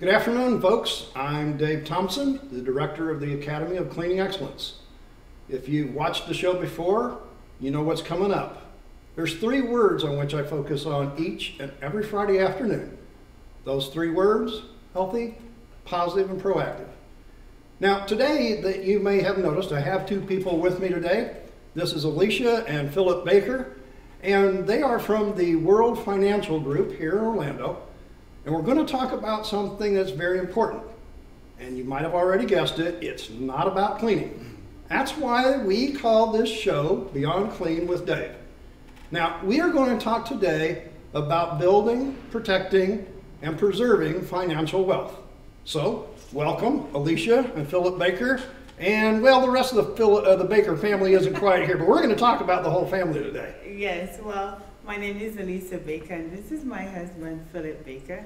Good afternoon, folks. I'm Dave Thompson, the director of the Academy of Cleaning Excellence. If you've watched the show before, you know what's coming up. There's 3 words on which I focus on each and every Friday afternoon. Those 3 words: healthy, positive, and proactive. Now, today, that you may have noticed, I have 2 people with me today. This is Alicia and Philip Baker, and they are from the World Financial Group here in Orlando. And we're going to talk about something that's very important. And you might have already guessed it, it's not about cleaning. That's why we call this show Beyond Clean with Dave. Now, we are going to talk today about building, protecting, and preserving financial wealth. So, welcome, Alicia and Philip Baker. And, well, the rest of the Baker family isn't quite here, but we're going to talk about the whole family today. Yes, well, my name is Alicia Baker, and this is my husband, Philip Baker.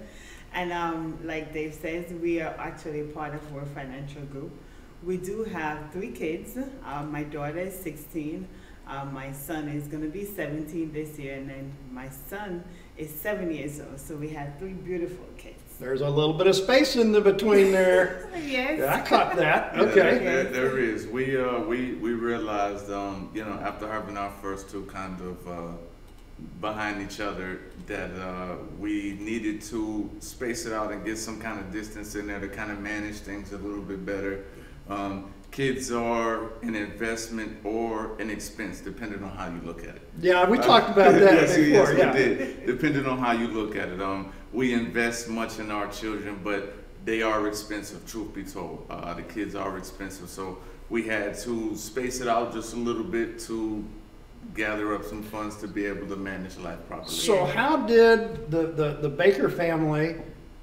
And like Dave says, we are actually part of our financial group. We do have 3 kids. My daughter is 16. My son is going to be 17 this year, and then my son is 7 years old. So we have 3 beautiful kids. There's a little bit of space in the between there. Yes. Yeah, I caught that. Okay. Yeah, there is. We realized, after having our first 2 kind of behind each other, that we needed to space it out and get some kind of distance in there to kind of manage things a little bit better. Kids are an investment or an expense, depending on how you look at it. Yeah, we talked about that yes, before. Yes, yeah. we did. Depending on how you look at it. We invest much in our children, but they are expensive, truth be told. The kids are expensive, so we had to space it out just a little bit to gather up some funds to be able to manage life properly. So how did the Baker family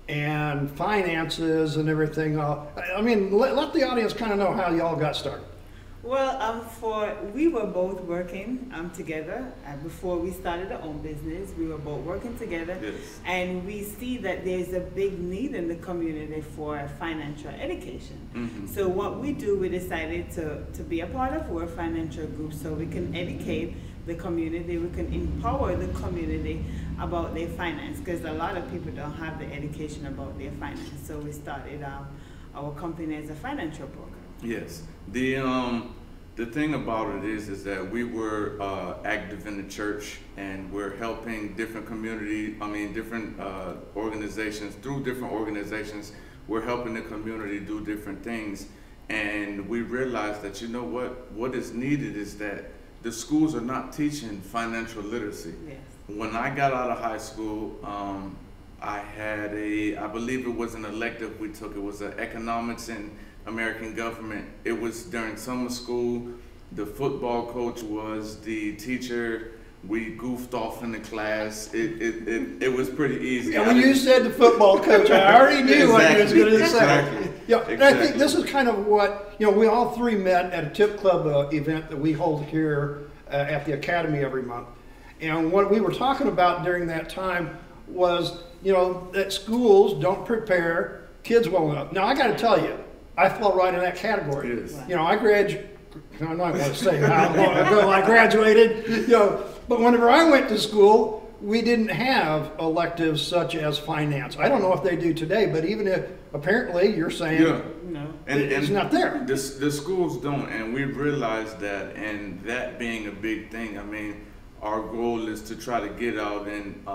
and finances and everything, let the audience kind of know how y'all got started. Well, we were both working together before we started our own business. We were both working together, Yes. and we see that there's a big need in the community for financial education. Mm-hmm. So what we do, we decided to be a part of our financial group so we can educate the community, we can empower the community about their finance, because a lot of people don't have the education about their finance. So we started our company as a financial broker. Yes. The thing about it is that we were active in the church, and we're helping different different organizations. Through different organizations, we're helping the community do different things. And we realized that, what is needed is that the schools are not teaching financial literacy. Yes. When I got out of high school, I had I believe it was an elective we took. It was economics and American government. It was during summer school. The football coach was the teacher. We goofed off in the class. It was pretty easy. And when you said the football coach, I already knew what you was going to say. Exactly. Yeah, and I think this is kind of what, we all 3 met at a tip club event that we hold here at the Academy every month. And what we were talking about during that time was, that schools don't prepare kids well enough. Now, I got to tell you, I fell right in that category. Yes. I graduated, I'm not going to say how long ago I graduated, but whenever I went to school, we didn't have electives such as finance. I don't know if they do today, but even if apparently you're saying No. it's not there. The schools don't, and we realized that, and that being a big thing, our goal is to try to get out and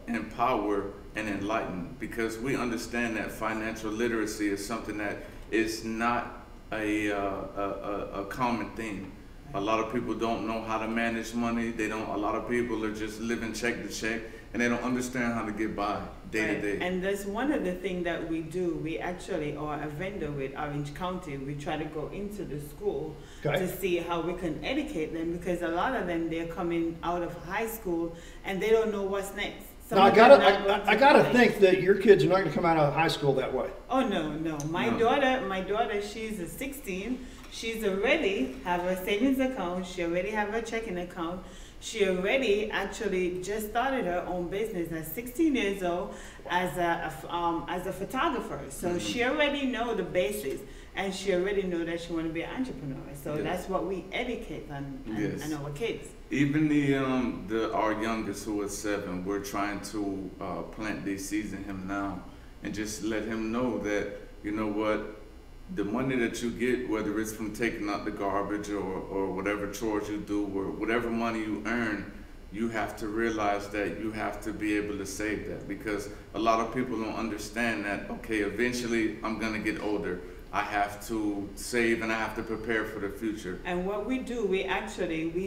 empower and enlighten, because we understand that financial literacy is something that is not a common thing. A lot of people don't know how to manage money. A lot of people are just living check to check, and they don't understand how to get by day to day. And that's one of the things that we do. We actually are a vendor with Orange County. We try to go into the school to see how we can educate them, because a lot of them, they're coming out of high school and they don't know what's next. Now, I gotta think that your kids are not going to come out of high school that way. Oh no. My daughter, she's 16. She's already have a savings account. She already have a checking account. She already actually just started her own business at 16 years old as a photographer. So she already know the basics, and she already know that she want to be an entrepreneur. So that's what we educate on our kids. Even our youngest, who is 7, we're trying to plant these seeds in him now. and just let him know that, you know what, the money that you get, whether it's from taking out the garbage or whatever chores you do or whatever money you earn, you have to realize that you have to be able to save that, because a lot of people don't understand that, okay, eventually I'm gonna get older. I have to save and I have to prepare for the future. And what we do, we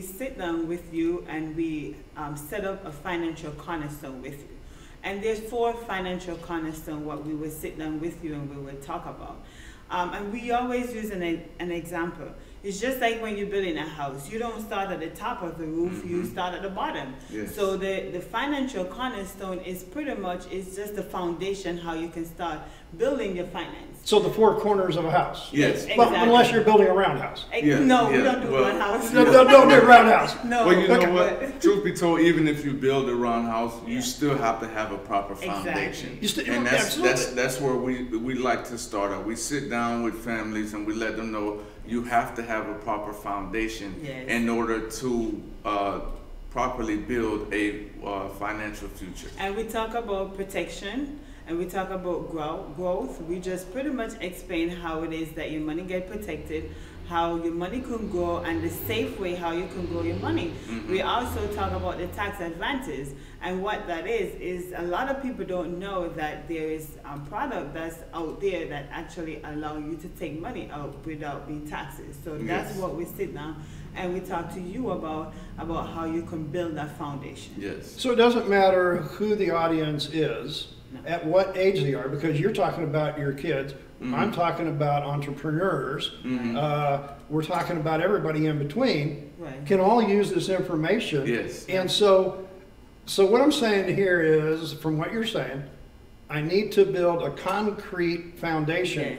sit down with you and we set up a financial cornerstone with you. And there's 4 financial cornerstones what we would sit down with you and we would talk about. And we always use an example. It's just like when you're building a house. You don't start at the top of the roof, you start at the bottom. Yes. So the financial cornerstone is pretty much, it's just the foundation how you can start building your finance. So the 4 corners of a house. Yes. Exactly. Well, unless you're building a roundhouse. No, we don't do one house. Don't do a roundhouse. No. Well, you know what? Truth be told, even if you build a roundhouse, you still have to have a proper foundation. Exactly. And that's where we like to start out. We sit down with families and we let them know you have to have a proper foundation in order to properly build a financial future. And we talk about protection. And we talk about growth. We just pretty much explain how it is that your money get protected, how your money can grow, and the safe way how you can grow your money. We also talk about the tax advantage. And what that is a lot of people don't know that there is a product that's out there that actually allow you to take money out without being taxes. So that's what we sit down and we talk to you about how you can build that foundation. Yes. So it doesn't matter who the audience is, at what age they are, because you're talking about your kids. I'm talking about entrepreneurs. We're talking about everybody in between. Can all use this information. Yes. And so what I'm saying here is, from what you're saying, I need to build a concrete foundation.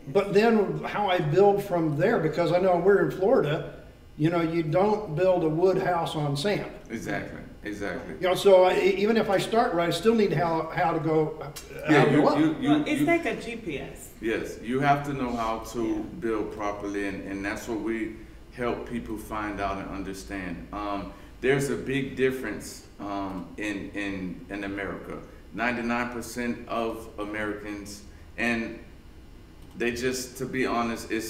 But then how I build from there, because I know we're in Florida, you know, you don't build a wood house on sand. Exactly. You know, so even if I start right, I still need how to go up. It's like a GPS. Yes, you have to know how to build properly, and that's what we help people find out and understand. There's a big difference in America. 99% of Americans, and they just, to be honest, I'm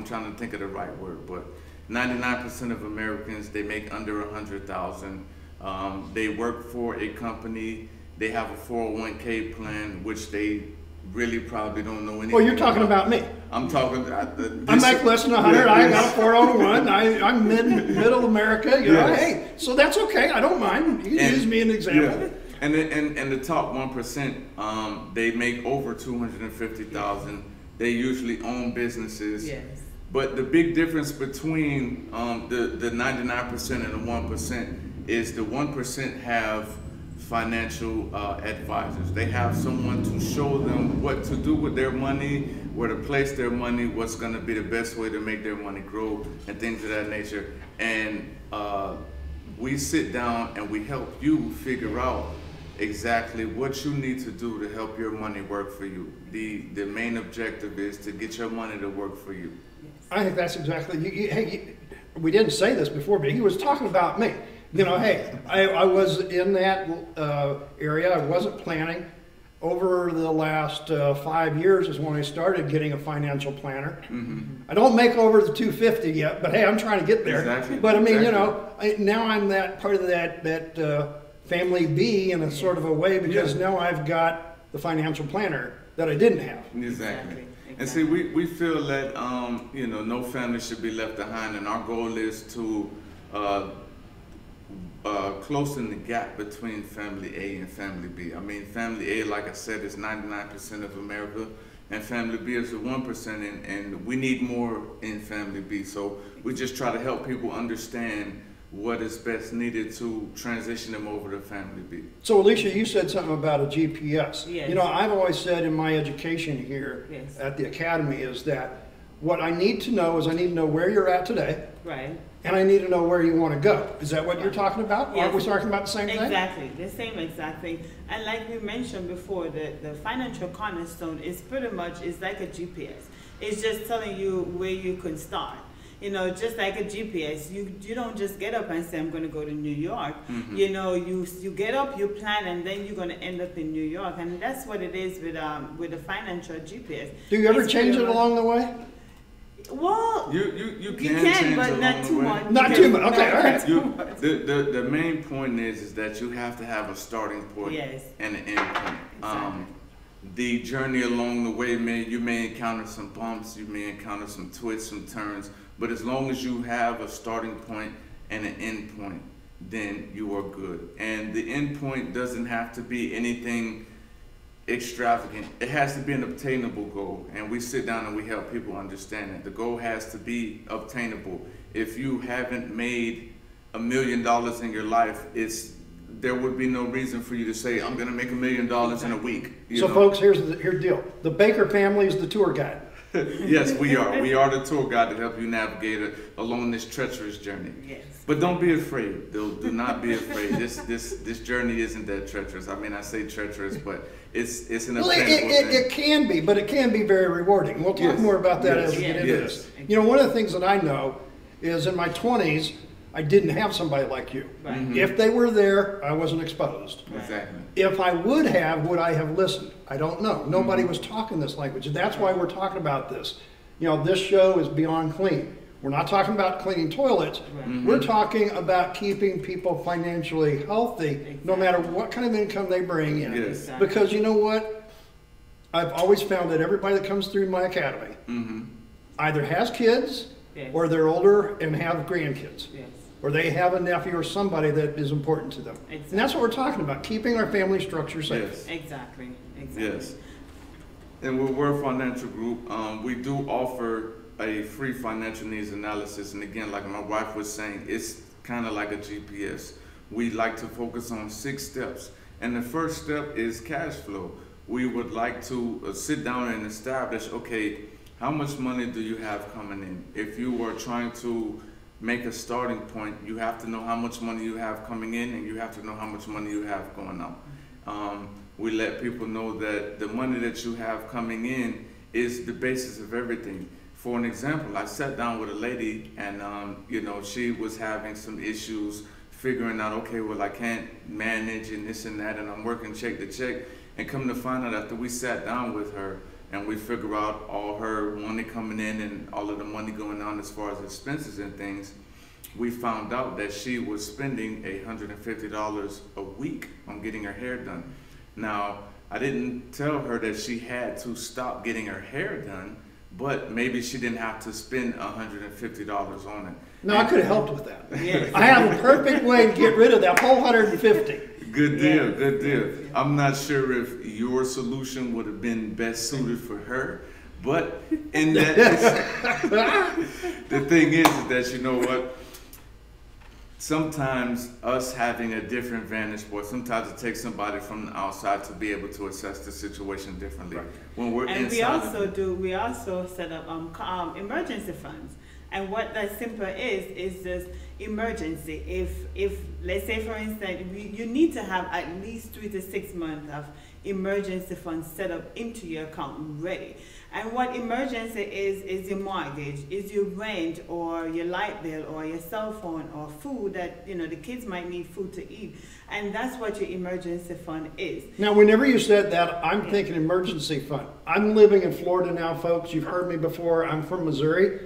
trying to think of the right word, but 99% of Americans, they make under 100,000. They work for a company. They have a 401k plan, which they really probably don't know anything. Well, you're talking about me. I'm talking. I make less than 100. I got a 401. I'm middle America. You know, hey, so that's okay. I don't mind. You can use me as an example. And the top 1%, they make over 250,000. They usually own businesses. Yes. But the big difference between the 99% and the 1% is the 1% have financial advisors. They have someone to show them what to do with their money, where to place their money, what's going to be the best way to make their money grow, and things of that nature. And we sit down and we help you figure out exactly what you need to do to help your money work for you. The main objective is to get your money to work for you. I think that's exactly, we didn't say this before, but he was talking about me. You know, hey, I was in that area. I wasn't planning. Over the last 5 years is when I started getting a financial planner. I don't make over the 250 yet, but hey, I'm trying to get there. Exactly. But I mean, you know, now I'm that part of that family B in a sort of a way, because now I've got the financial planner that I didn't have. Exactly. And see, we feel that, you know, no family should be left behind, and our goal is to closing the gap between family A and family B. I mean, family A, like I said, is 99% of America, and family B is the 1%, and we need more in family B. So we just try to help people understand what is best needed to transition them over to family B. So Alicia, you said something about a GPS. Yes. You know, I've always said in my education here at the Academy is that what I need to know is I need to know where you're at today. Right. And I need to know where you want to go. Is that what you're talking about? Yes. Aren't we talking about the same thing? Exactly, the same exact thing. And like we mentioned before, the financial cornerstone is pretty much, it's like a GPS. It's just telling you where you can start. You know, just like a GPS, you don't just get up and say, I'm going to go to New York. Mhm. You know, you get up, you plan, and then you're going to end up in New York. And that's what it is with the financial GPS. Do you ever It's change it pretty much- along the way? Well, You you can change but along not the too way. much. Not too much. Okay, all right. The main point is that you have to have a starting point Yes. and an end point. Exactly. The journey along the way, you may encounter some bumps, you may encounter some twists, some turns, but as long as you have a starting point and an end point, then you are good. And the end point doesn't have to be anything extravagant. It has to be an obtainable goal, and we sit down and we help people understand that the goal has to be obtainable. If you haven't made $1 million in your life, there would be no reason for you to say, I'm going to make $1 million in a week. So, folks, here's the deal. The Baker family is the tour guide. Yes, we are. We are the tour guide to help you navigate along this treacherous journey. Yes. But don't be afraid. Do not be afraid. This journey isn't that treacherous. I mean, I say treacherous, but it's an Well, obtainable thing. it can be, but it can be very rewarding. We'll talk Yes. more about that Yes. as we get into Yes. this. You know, one of the things that I know is in my 20s, I didn't have somebody like you. Right. Mhm. If they were there, I wasn't exposed. Exactly. If I would I have listened? I don't know. Nobody was talking this language. And that's why we're talking about this. You know, this show is Beyond Clean. We're not talking about cleaning toilets. Right. Mhm. We're talking about keeping people financially healthy, no matter what kind of income they bring in. Yes. Exactly. Because you know what? I've always found that everybody that comes through my academy Mm-hmm. either has kids Yes. or they're older and have grandkids. Yes. Or they have a nephew or somebody that is important to them. Exactly. And that's what we're talking about, keeping our family structure safe. Yes. Exactly. Exactly. Yes. And we're a financial group. We do offer a free financial needs analysis. And again, like my wife was saying, it's kind of like a GPS. We like to focus on 6 steps. And the first step is cash flow. We would like to sit down and establish, okay, how much money do you have coming in? If you were trying to make a starting point, you have to know how much money you have coming in, and you have to know how much money you have going out. We let people know that the money that you have coming in is the basis of everything. For an example, I sat down with a lady, and she was having some issues figuring out, okay, well, I can't manage and this and that, and I'm working check to check. And come to find out, after we sat down with her and we figure out all her money coming in and all of the money going on as far as expenses and things, we found out that she was spending $150 a week on getting her hair done. Now, I didn't tell her that she had to stop getting her hair done, but maybe she didn't have to spend $150 on it. No, I could have helped with that. Yes. I have a perfect way to get rid of that whole 150. Good deal, Yes, good deal. yes, yes. I'm not sure if your solution would have been best suited for her, but in that, the thing is that, you know what, sometimes us having a different vantage point, sometimes it takes somebody from the outside to be able to assess the situation differently. Right. When we're And inside we also set up emergency funds. And what that simple is just emergency. If let's say for instance, you need to have at least 3 to 6 months of emergency funds set up into your account ready. And what emergency is your mortgage, is your rent or your light bill or your cell phone or food that, the kids might need food to eat. And that's what your emergency fund is. Now, whenever you said that, I'm thinking emergency fund. I'm living in Florida now, folks. You've heard me before. I'm from Missouri.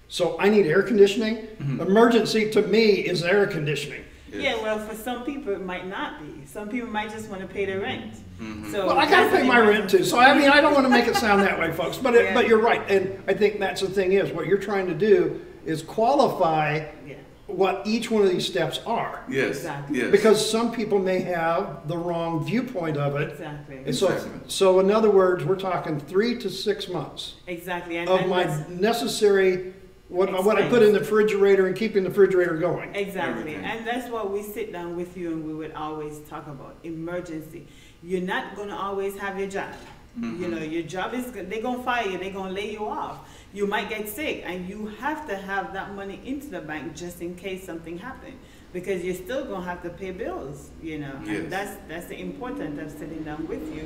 So I need air conditioning. Mm-hmm. Emergency to me is air conditioning. Yes. Yeah, well, for some people it might not be. Some people might just want to pay their rent. Mhm. So Well, I got to pay my rent too. So, I mean, I don't want to make it sound that way, folks. But Yeah. but you're right. And I think that's the thing is what you're trying to do is qualify Yeah, what each one of these steps are. Yes, Exactly. yes. Because some people may have the wrong viewpoint of it. exactly. And so, Exactly. so in other words, we're talking 3 to 6 months Exactly. And, of and my that's- necessary, what I put in the refrigerator and keeping the refrigerator going. Exactly. Everything. And that's what we sit down with you and we would always talk about emergency. You're not going to always have your job. Mhm. Your job is, they're going to fire you, they're going to lay you off. You might get sick and you have to have that money into the bank just in case something happens. Because you're still going to have to pay bills, Yes. And that's the importance of sitting down with you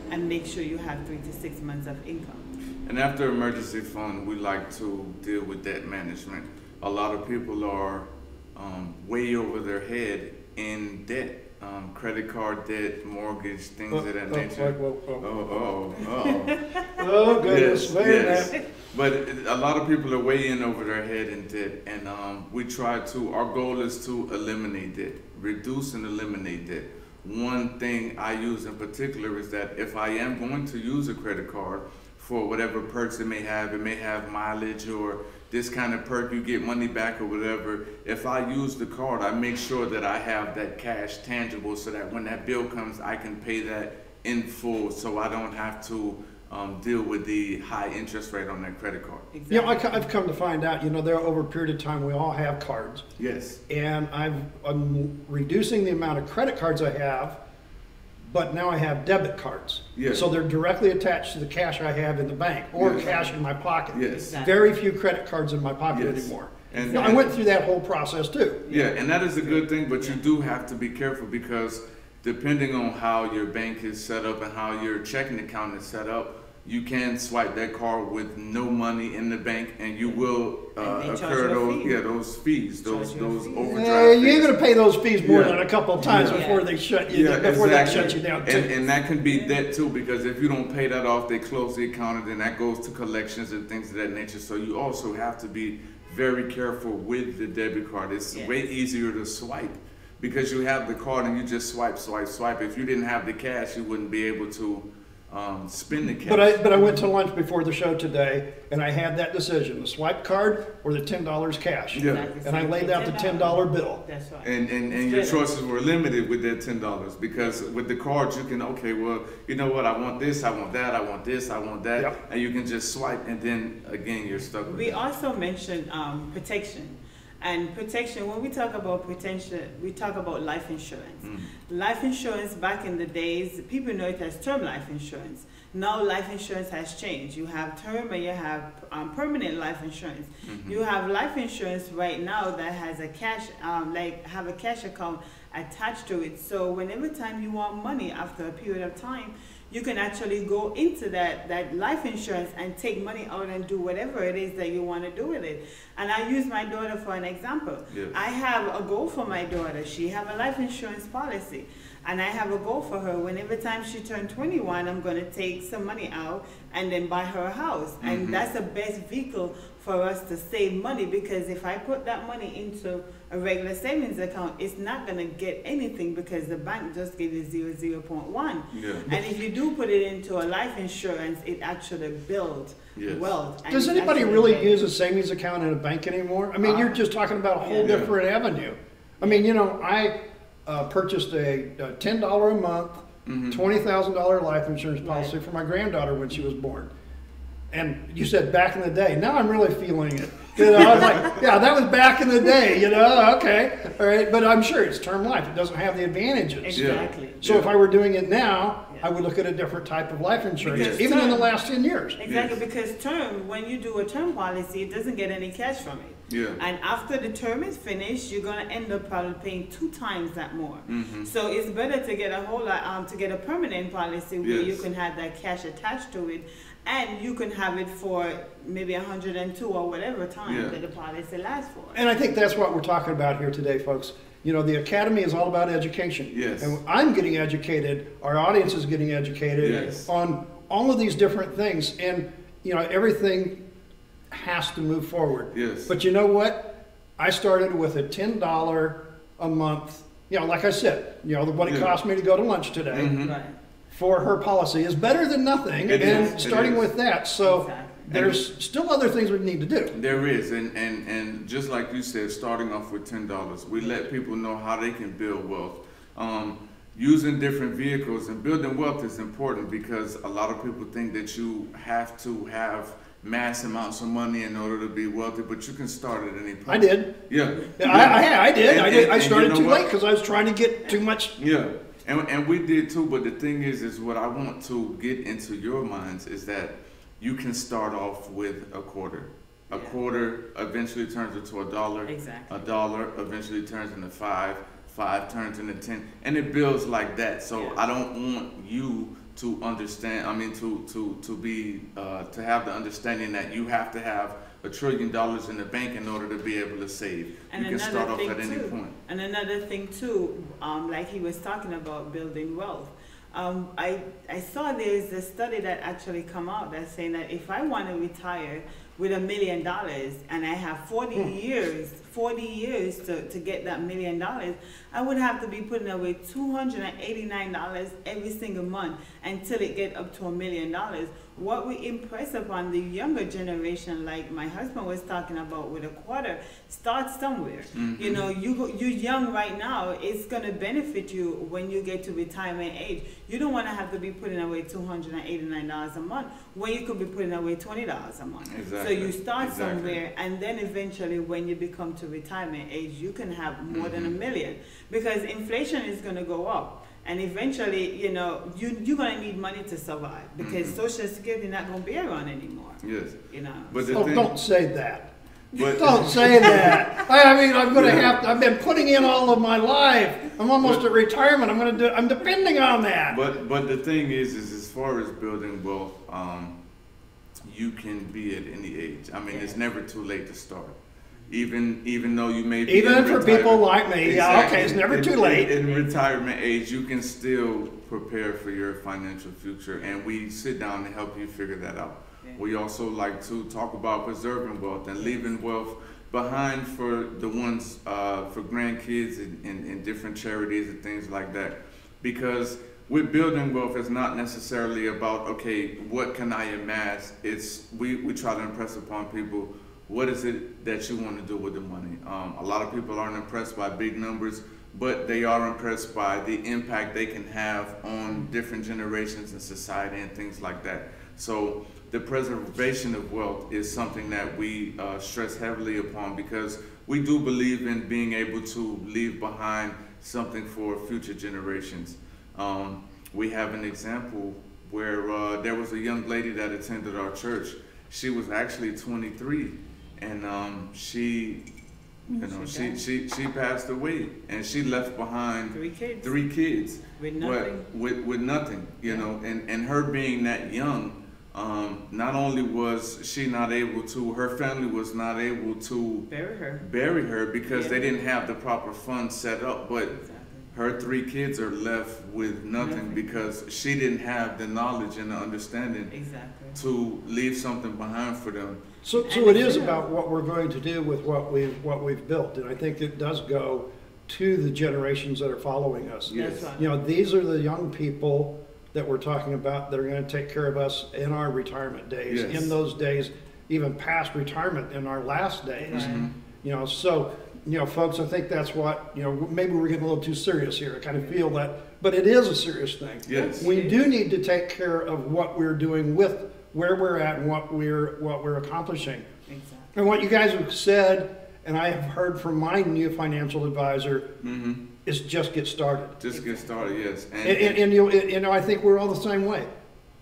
and make sure you have 3 to 6 months of income. And after emergency fund, we like to deal with debt management. a lot of people are way over their head in debt. Credit card debt, mortgage, things of that nature. Oh, goodness. Yes. But a lot of people are way in over their head in debt, and our goal is to eliminate debt, reduce and eliminate debt. One thing I use in particular is that if I am going to use a credit card for whatever perks it may have mileage or this kind of perk, you get money back or whatever. If I use the card, I make sure that I have that cash tangible so that when that bill comes, I can pay that in full, so I don't have to deal with the high interest rate on that credit card. Exactly. You know, I've come to find out, there over a period of time, we all have cards. Yes. And I'm reducing the amount of credit cards I have, but now I have debit cards. Yes. So they're directly attached to the cash I have in the bank or Yes. cash in my pocket. Yes. Exactly. Very few credit cards in my pocket Yes. anymore. And I went through that whole process too. Yeah, and that is a good thing, but you do have to be careful because depending on how your bank is set up and how your checking account is set up, you can swipe that card with no money in the bank, and you will incur those fees, those overdraft You fees. ain't gonna pay those fees more Yeah. than a couple of times Yeah. before they shut you down too. And that can be debt too, because if you don't pay that off, they close the account, and then that goes to collections and things of that nature. So you also have to be very careful with the debit card. It's way easier to swipe because you have the card and you just swipe. If you didn't have the cash, you wouldn't be able to spend the cash. But I went to lunch before the show today, and I had that decision: the swipe card or the $10 cash. Yeah. Exactly. And I laid out the $10 bill. That's right. And your choices were limited with that $10 because with the cards you can, okay, well, you know what, I want this, I want that, I want this, I want that, Yep. and you can just swipe, and then again you're stuck with We it. also mentioned protection. And protection, when we talk about protection, we talk about life insurance. Life insurance back in the days, people know it as term life insurance. Now life insurance has changed. You have term and you have permanent life insurance. You have life insurance right now that has a cash, have a cash account attached to it. So whenever time you want money after a period of time, you can actually go into that life insurance and take money out and do whatever it is that you want to do with it. And I use my daughter for an example. Yes. I have a goal for my daughter. She have a life insurance policy. And I have a goal for her. Whenever time she turned 21, I'm going to take some money out and then buy her a house. And that's the best vehicle for us to save money, because if I put that money into a regular savings account, it's not going to get anything because the bank just gave you 0.1. Yeah. And if you do put it into a life insurance, it actually builds Yes. wealth. And Does it's anybody actually really good. use a savings account in a bank anymore? I mean, you're just talking about a whole Yeah. different avenue. I mean, I purchased a $10 a month, $20,000 life insurance policy for my granddaughter when she was born. And you said back in the day. Now I'm really feeling it. I was like, yeah, that was back in the day, okay, all right. But I'm sure it's term life. It doesn't have the advantages. Exactly. So if I were doing it now, I would look at a different type of life insurance, Because even in the term- last 10 years. Exactly, Yes. because term, when you do a term policy, it doesn't get any cash from it. Yeah. And after the term is finished, you're gonna end up probably paying 2 times that more. So it's better to get a whole lot, to get a permanent policy where you Yes. can have that cash attached to it, and you can have it for maybe 102 or whatever time Yeah. that the policy lasts for. And I think that's what we're talking about here today, folks. The Academy is all about education. Yes. And I'm getting educated, our audience is getting educated Yes. on all of these different things. And, everything has to move forward. Yes. But you know what? I started with a $10 a month, like I said, what it Yeah. cost me to go to lunch today Right. for her policy is better than nothing. It and is. It starting is. with that. So Exactly. there's still other things we need to do. There is, and just like you said, starting off with $10, we let people know how they can build wealth. Using different vehicles and building wealth is important because a lot of people think that you have to have mass amounts of money in order to be wealthy, but you can start at any point. I did. Yeah. I did. I And started you know too what? late because I was trying to get too much. Yeah, and we did too. But the thing is what I want to get into your minds is that you can start off with a quarter. A quarter eventually turns into $1. Exactly. $1 eventually turns into 5. 5 turns into 10, and it builds like that. So I don't want you to understand. I mean, to have the understanding that you have to have $1 trillion in the bank in order to be able to save. And you can start off at any point. And another thing too, like he was talking about building wealth. I saw there's a study that actually come out that's saying that if I want to retire with $1 million and I have 40 years to get that $1 million, I would have to be putting away $289 every single month until it get up to $1 million. What we impress upon the younger generation, like my husband was talking about with a quarter, start somewhere. You know, you're young right now. It's going to benefit you when you get to retirement age. You don't want to have to be putting away $289 a month when you could be putting away $20 a month. Exactly. So you start somewhere, and then eventually when you become to retirement age, you can have more than $1 million, because inflation is going to go up. And eventually, you know, you're going to need money to survive, because Social Security not going to be around anymore. Yes. You know. But Oh, don't say that. But Don't say that. I mean, I'm going to I've been putting in all of my life. I'm almost at retirement. I'm depending on that. But the thing is as far as building wealth, you can be at any age. I mean, it's never too late to start. Even though you may be Even for people like me, yeah, okay, it's never too late. In retirement age, you can still prepare for your financial future, and we sit down and help you figure that out. We also like to talk about preserving wealth and leaving wealth behind for the ones, for grandkids and different charities and things like that. Because with building wealth, it's not necessarily about, okay, what can I amass? It's, we try to impress upon people, what is it that you want to do with the money? A lot of people aren't impressed by big numbers, but they are impressed by the impact they can have on different generations in society and things like that. So the preservation of wealth is something that we stress heavily upon, because we do believe in being able to leave behind something for future generations. We have an example where there was a young lady that attended our church. She was actually 23, and she passed away, and she left behind 3 kids With nothing. With nothing, you know, and her being that young, not only was she not able to, her family was not able to bury her because they didn't have the proper funds set up, but her 3 kids are left with nothing because she didn't have the knowledge and the understanding to leave something behind for them. So it is about what we're going to do with what we've built, and I think it does go to the generations that are following us. Yes. You know, these are the young people that we're talking about that are going to take care of us in our retirement days, in those days, even past retirement, in our last days. You know, so, you know, folks, I think that's what, you know, maybe we're getting a little too serious here. I kind of feel that, but it is a serious thing. Yes. We do need to take care of what we're doing with where we're at and what we're accomplishing. Exactly. And what you guys have said, and I have heard from my new financial advisor, is just get started. Just get started, yes. And you know, I think we're all the same way.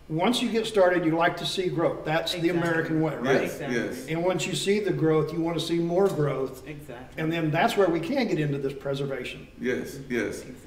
Once you get started, you like to see growth. That's the American way, right? Yes. And once you see the growth, you want to see more growth. Exactly. And then that's where we can get into this preservation. Yes.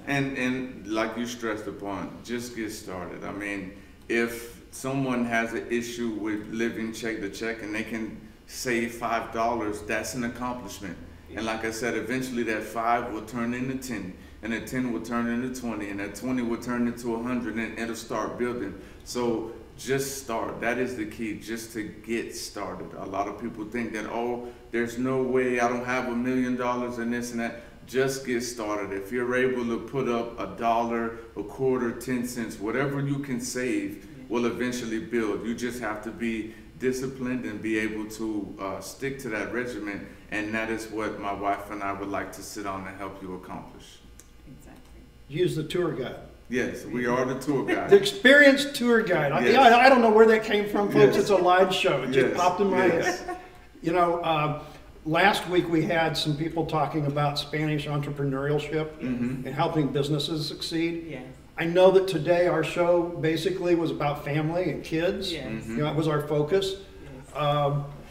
And like you stressed upon, just get started. I mean, if someone has an issue with living check to check and they can save $5, that's an accomplishment. And like I said, eventually that 5 will turn into 10, and that 10 will turn into 20, and that 20 will turn into 100, and it'll start building. So just start. That is the key, just to get started. A lot of people think that, oh, there's no way, I don't have $1 million and this and that. Just get started. If you're able to put up $1, a quarter, 10 cents, whatever you can save will eventually build. You just have to be disciplined and be able to stick to that regimen, and that is what my wife and I would like to sit on and help you accomplish. Exactly. Use the tour guide. Yes, we are the tour guide. The experienced tour guide. I don't know where that came from, folks. It's a live show. It just popped in my head. You know, last week we had some people talking about Spanish entrepreneurship and helping businesses succeed. Yes. I know that today our show basically was about family and kids. Yes. You know, that was our focus.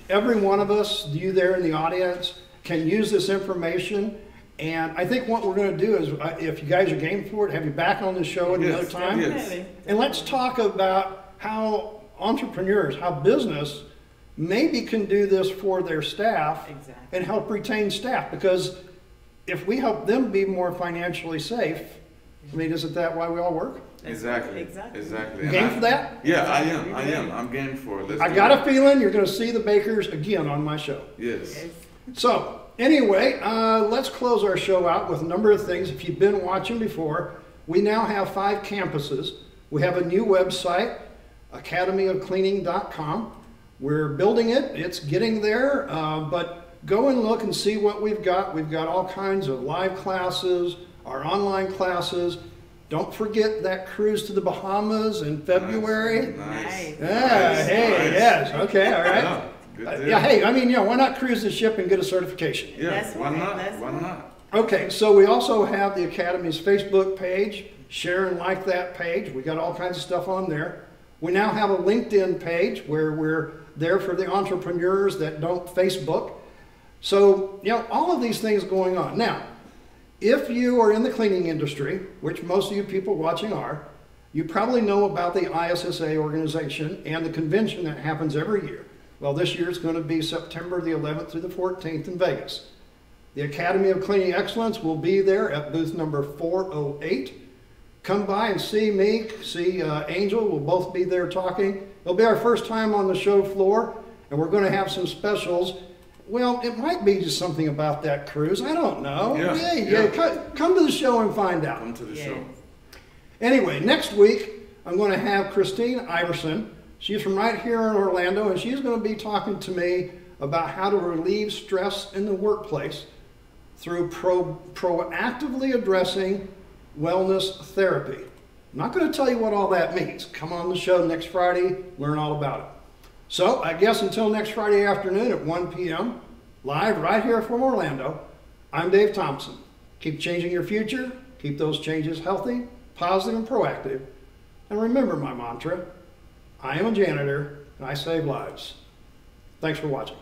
Every one of us, you there in the audience, can use this information. And I think what we're going to do is, if you guys are game for it, have you back on the show at another time. Definitely. And let's talk about how entrepreneurs, how business maybe can do this for their staff Exactly. and help retain staff, because if we help them be more financially safe, I mean, isn't that why we all work? Exactly. Exactly. Exactly. You game for that? Yeah, I am. I'm game for it. Let's I do got it. a feeling you're going to see the Bakers again on my show. Yes. Yes. So, anyway, let's close our show out with a number of things. If you've been watching before, we now have 5 campuses. We have a new website, academyofcleaning.com. We're building it. It's getting there, but go and look and see what we've got. We've got all kinds of live classes, our online classes. Don't forget that cruise to the Bahamas in February. Nice. Yeah, hey, Nice. yes, okay, all right. Yeah, good deal. Yeah, hey, I mean, why not cruise the ship and get a certification? Yeah, That's why right, not? that's Why right. not? Okay, so we also have the Academy's Facebook page. Share and like that page. We got all kinds of stuff on there. We now have a LinkedIn page where we're there for the entrepreneurs that don't Facebook. So, all of these things going on. Now, if you are in the cleaning industry, which most of you people watching are, you probably know about the ISSA organization and the convention that happens every year. Well, this year it's going to be September the 11th through the 14th in Vegas. The Academy of Cleaning Excellence will be there at booth number 408. Come by and see me, see Angel. We'll both be there talking. It'll be our first time on the show floor, and we're going to have some specials. Well, it might be just something about that cruise. I don't know. Yeah. Come to the show and find out. Come to the Yes. show. Anyway, next week, I'm going to have Christine Iverson. She's from right here in Orlando, and she's going to be talking to me about how to relieve stress in the workplace through proactively addressing wellness therapy. I'm not going to tell you what all that means. Come on the show next Friday, learn all about it. So I guess until next Friday afternoon at 1 p.m., live right here from Orlando, I'm Dave Thompson. Keep changing your future, keep those changes healthy, positive, and proactive. And remember my mantra, I am a janitor and I save lives. Thanks for watching.